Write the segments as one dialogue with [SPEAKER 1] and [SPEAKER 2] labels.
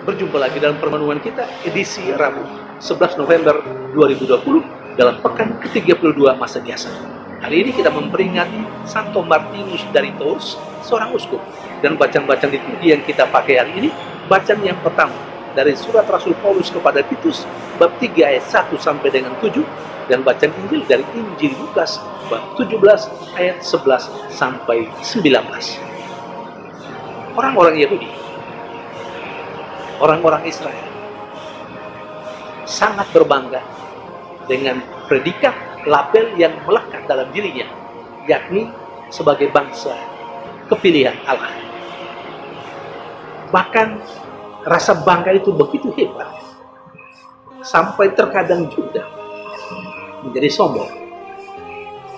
[SPEAKER 1] Berjumpa lagi dalam pertemuan kita edisi Rabu 11 November 2020 dalam pekan ke-32 masa biasa. Hari ini kita memperingati Santo Martinus dari Tours, seorang uskup. Dan bacaan-bacaan liturgi yang kita pakai hari ini, bacaan yang pertama dari surat Rasul Paulus kepada Titus bab 3 ayat 1 sampai dengan 7, dan bacaan Injil dari Injil Lukas bab 17 ayat 11 sampai 19. Orang-orang Yahudi, orang-orang Israel sangat berbangga dengan predikat label yang melekat dalam dirinya, yakni sebagai bangsa kepilihan Allah. Bahkan rasa bangga itu begitu hebat sampai terkadang juga menjadi sombong,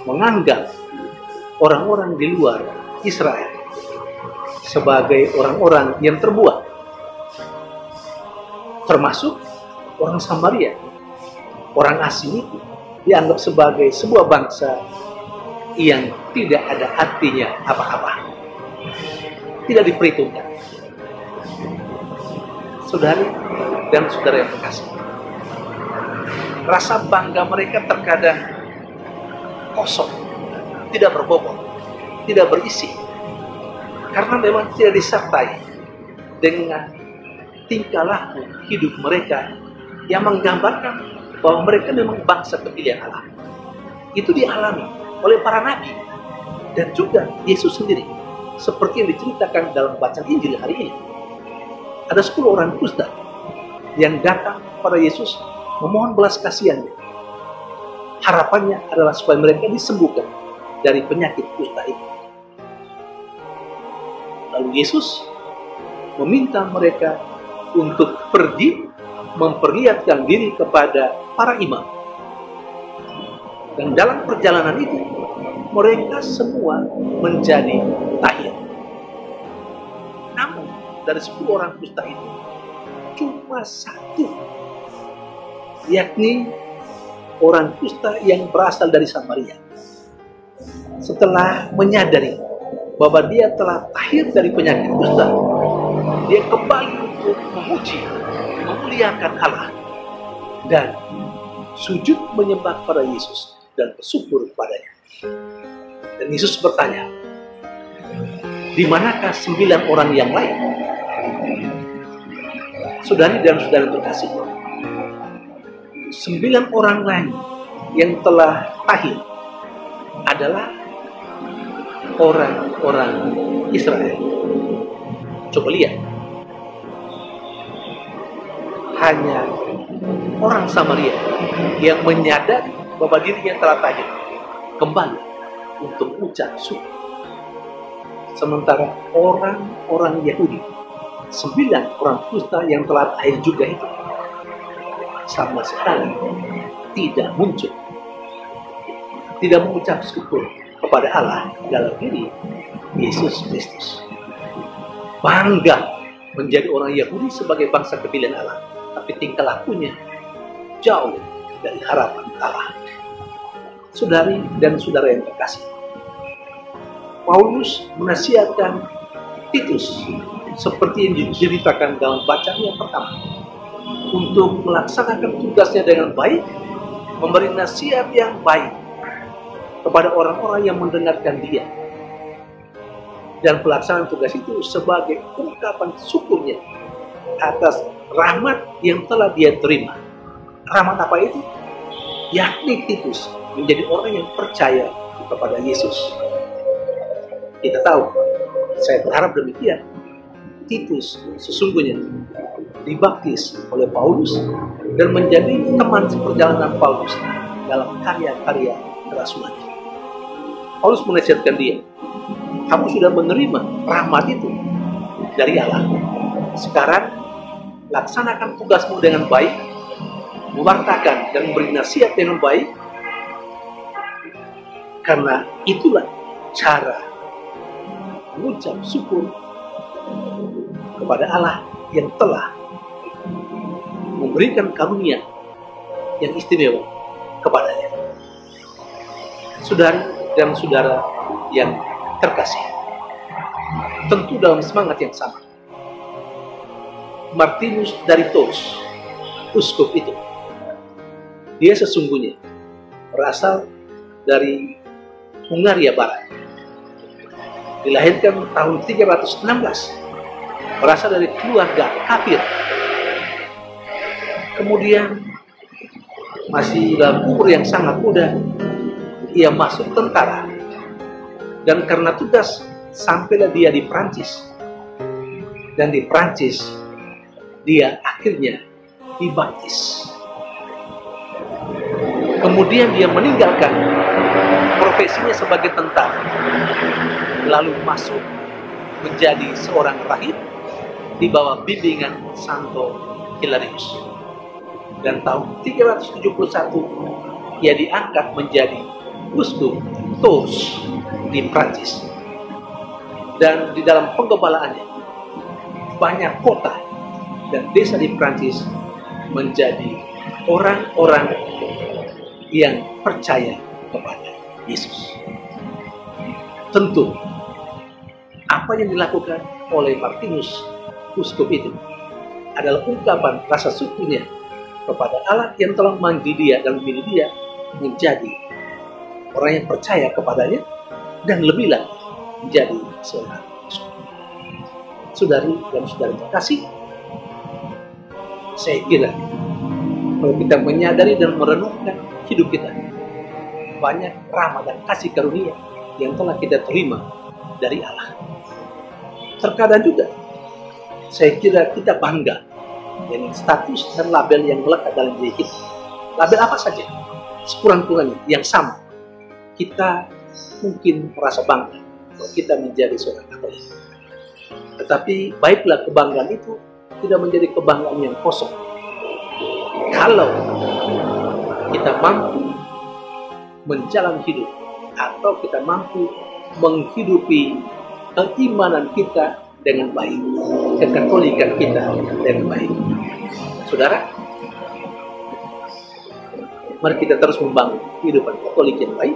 [SPEAKER 1] menganggap orang-orang di luar Israel sebagai orang-orang yang terbuang, termasuk orang Samaria. Orang asing itu dianggap sebagai sebuah bangsa yang tidak ada artinya apa-apa, tidak diperhitungkan. Saudari dan saudara yang terkasih, rasa bangga mereka terkadang kosong, tidak berbobot, tidak berisi, karena memang tidak disertai dengan tingkah laku hidup mereka yang menggambarkan bahwa mereka memang bangsa kepilihan Allah. Itu dialami oleh para nabi dan juga Yesus sendiri, seperti yang diceritakan dalam bacaan Injil hari ini. Ada 10 orang kusta yang datang pada Yesus memohon belas kasihannya. Harapannya adalah supaya mereka disembuhkan dari penyakit kusta itu. Lalu Yesus meminta mereka untuk pergi memperlihatkan diri kepada para imam. Dan dalam perjalanan itu, mereka semua menjadi tahir. Namun, dari 10 orang kusta itu, cuma satu, yakni orang kusta yang berasal dari Samaria. Setelah menyadari bahwa dia telah tahir dari penyakit kusta, dia kembali untuk memuji, memuliakan Allah, dan sujud menyembah pada Yesus dan bersyukur kepadanya. Dan Yesus bertanya, di manakah 9 orang yang lain? Saudari dan saudara terkasih, 9 orang lain yang telah tahir adalah orang-orang Israel. Coba lihat, hanya orang Samaria yang menyadari bahwa dirinya telah tahir kembali untuk ucap syukur. Sementara orang-orang Yahudi, 9 orang kusta yang telah tahir juga itu, sama sekali tidak muncul, tidak mengucap syukur kepada Allah dalam diri Yesus Kristus. Bangga menjadi orang Yahudi sebagai bangsa kepilihan Allah, tapi tingkah lakunya jauh dari harapan Allah. Saudari dan saudara yang terkasih, Paulus menasihatkan Titus seperti yang diceritakan dalam bacaan yang pertama, untuk melaksanakan tugasnya dengan baik, memberi nasihat yang baik kepada orang-orang yang mendengarkan dia, dan pelaksanaan tugas itu sebagai ungkapan syukurnya atas rahmat yang telah dia terima. Rahmat apa itu? Yakni Titus menjadi orang yang percaya kepada Yesus. Kita tahu, saya berharap demikian, Titus sesungguhnya dibaptis oleh Paulus dan menjadi teman seperjalanan Paulus dalam karya-karya kerasulan. Paulus menasihatkan dia, kamu sudah menerima rahmat itu dari Allah. Sekarang laksanakan tugasmu dengan baik, mewartakan dan memberi nasihat dengan baik, karena itulah cara mengucap syukur kepada Allah yang telah memberikan karunia yang istimewa kepadanya. Saudara dan saudara yang terkasih, tentu dalam semangat yang sama, Martinus dari Tours, uskup itu, dia sesungguhnya berasal dari Hungaria Barat. Dilahirkan tahun 316, berasal dari keluarga kafir. Kemudian masih dalam umur yang sangat muda, ia masuk tentara. Dan karena tugas, sampailah dia di Prancis. Dan di Prancis, dia akhirnya dibaptis. Kemudian dia meninggalkan profesinya sebagai tentara, lalu masuk menjadi seorang rahib di bawah bimbingan Santo Hilarius. Dan tahun 371 ia diangkat menjadi uskup Tours di Prancis. Dan di dalam penggembalaannya, banyak kota dan desa di Prancis menjadi orang-orang yang percaya kepada Yesus. Tentu, apa yang dilakukan oleh Martinus, uskup itu, adalah ungkapan rasa syukurnya kepada Allah yang telah memanggil dia dan memilih dia menjadi orang yang percaya kepadanya, dan lebih lagi menjadi seorang uskup. Saudari dan saudari terkasih, saya kira kalau kita menyadari dan merenungkan hidup kita, banyak rahmat dan kasih karunia yang telah kita terima dari Allah. Terkadang juga saya kira kita bangga dengan status dan label yang melekat dalam diri kita. Label apa saja, sekurang-kurangnya yang sama. Kita mungkin merasa bangga kalau kita menjadi seorang Katolik. Tetapi baiklah kebanggaan itu tidak menjadi kebanggaan yang kosong. Kalau kita mampu menjalani hidup, atau kita mampu menghidupi keimanan kita dengan baik, kekatolikan kita dengan baik. Saudara, mari kita terus membangun kehidupan Katolik yang baik,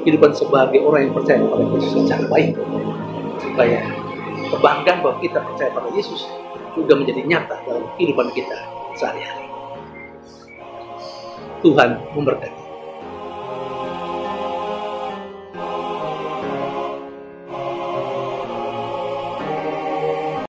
[SPEAKER 1] kehidupan sebagai orang yang percaya kepada Yesus secara baik, supaya kebanggaan bahwa kita percaya pada Yesus juga menjadi nyata dalam kehidupan kita sehari-hari. Tuhan memberkati.